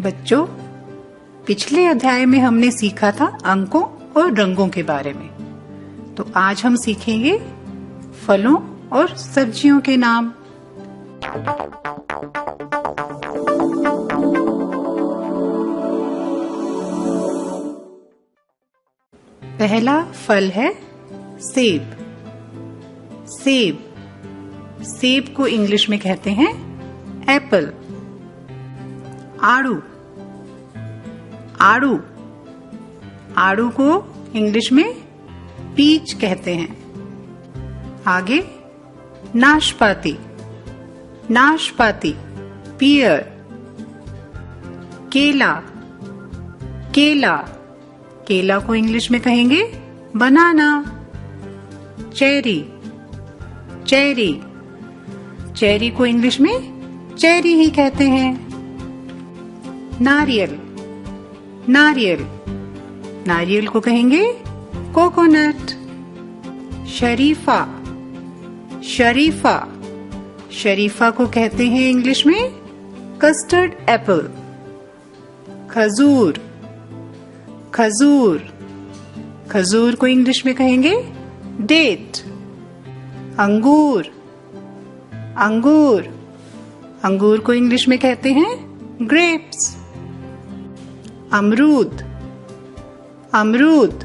बच्चों, पिछले अध्याय में हमने सीखा था अंकों और रंगों के बारे में। तो आज हम सीखेंगे फलों और सब्जियों के नाम। पहला फल है सेब। सेब, सेब को इंग्लिश में कहते हैं एप्पल। आड़ू, आड़ू, आड़ू को इंग्लिश में पीच कहते हैं। आगे नाशपाती, नाशपाती पियर। केला, केला, केला को इंग्लिश में कहेंगे बनाना। चेरी, चेरी, चेरी को इंग्लिश में चेरी ही कहते हैं। नारियल, नारियल, नारियल को कहेंगे कोकोनट। शरीफा, शरीफा, शरीफा को कहते हैं इंग्लिश में कस्टर्ड एप्पल। खजूर, खजूर, खजूर को इंग्लिश में कहेंगे डेट। अंगूर, अंगूर, अंगूर को इंग्लिश में कहते हैं ग्रेप्स। अमरूद, अमरूद,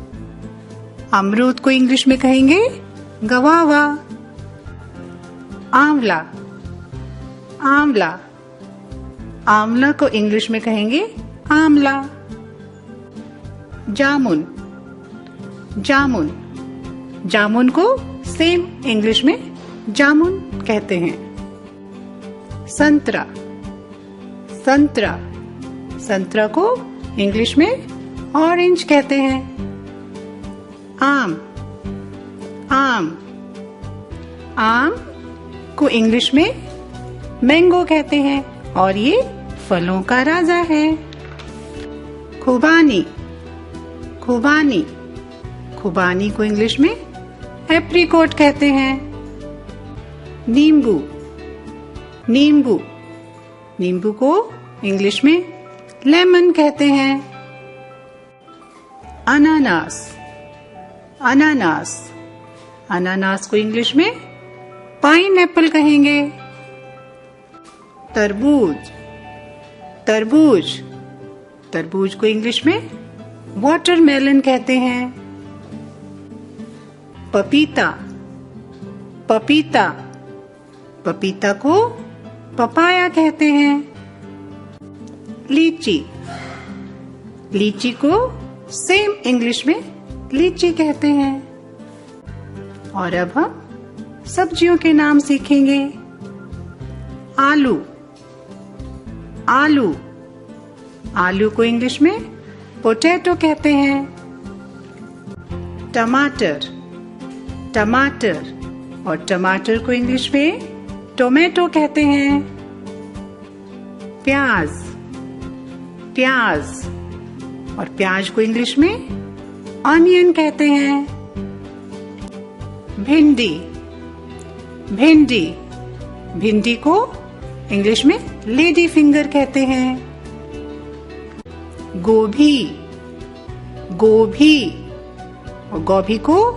अमरूद को इंग्लिश में कहेंगे गवावा। आंवला, आंवला, आंवला को इंग्लिश में कहेंगे आंवला। जामुन, जामुन, जामुन को सेम इंग्लिश में जामुन कहते हैं। संतरा, संतरा, संतरा को इंग्लिश में ऑरेंज कहते हैं। आम, आम, आम को इंग्लिश में मैंगो कहते हैं और ये फलों का राजा है। खुबानी, खुबानी, खुबानी को इंग्लिश में एप्रिकॉट कहते हैं। नींबू, नींबू, नींबू को इंग्लिश में लेमन कहते हैं। अनानास, अनानास, अनानास को इंग्लिश में पाइनएप्पल कहेंगे। तरबूज, तरबूज, तरबूज को इंग्लिश में वाटरमेलन कहते हैं। पपीता, पपीता, पपीता को पपाया कहते हैं। लीची, लीची को सेम इंग्लिश में लीची कहते हैं। और अब हम सब्जियों के नाम सीखेंगे। आलू, आलू, आलू को इंग्लिश में पोटैटो कहते हैं। टमाटर, टमाटर, और टमाटर को इंग्लिश में टोमेटो कहते हैं। प्याज, प्याज, और प्याज को इंग्लिश में ऑनियन कहते हैं। भिंडी, भिंडी, भिंडी को इंग्लिश में लेडी फिंगर कहते हैं। गोभी, गोभी, और गोभी को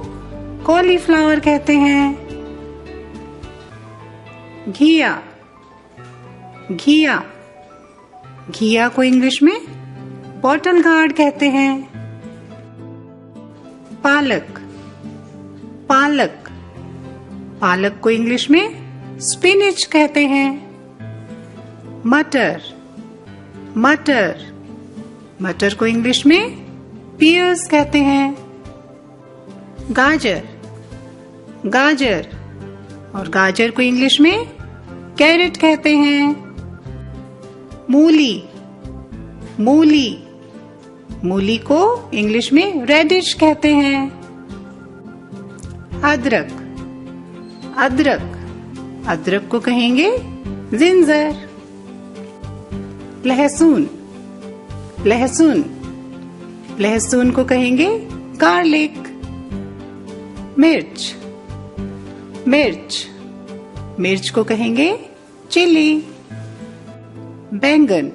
कॉलीफ्लावर कहते हैं। घिया, घिया, घिया को इंग्लिश में बॉटल गार्ड कहते हैं। पालक, पालक, पालक को इंग्लिश में स्पिनिच कहते हैं। मटर, मटर, मटर को इंग्लिश में पियर्स कहते हैं। गाजर, गाजर, और गाजर को इंग्लिश में कैरेट कहते हैं। मूली, मूली, मूली को इंग्लिश में रेडिश कहते हैं। अदरक, अदरक, अदरक को कहेंगे जिंजर। लहसुन, लहसुन, लहसुन को कहेंगे गार्लिक। मिर्च, मिर्च, मिर्च को कहेंगे चिली। बैंगन,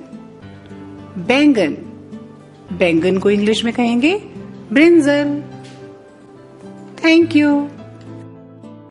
बैंगन, बैंगन को इंग्लिश में कहेंगे ब्रिंजल। Thank you.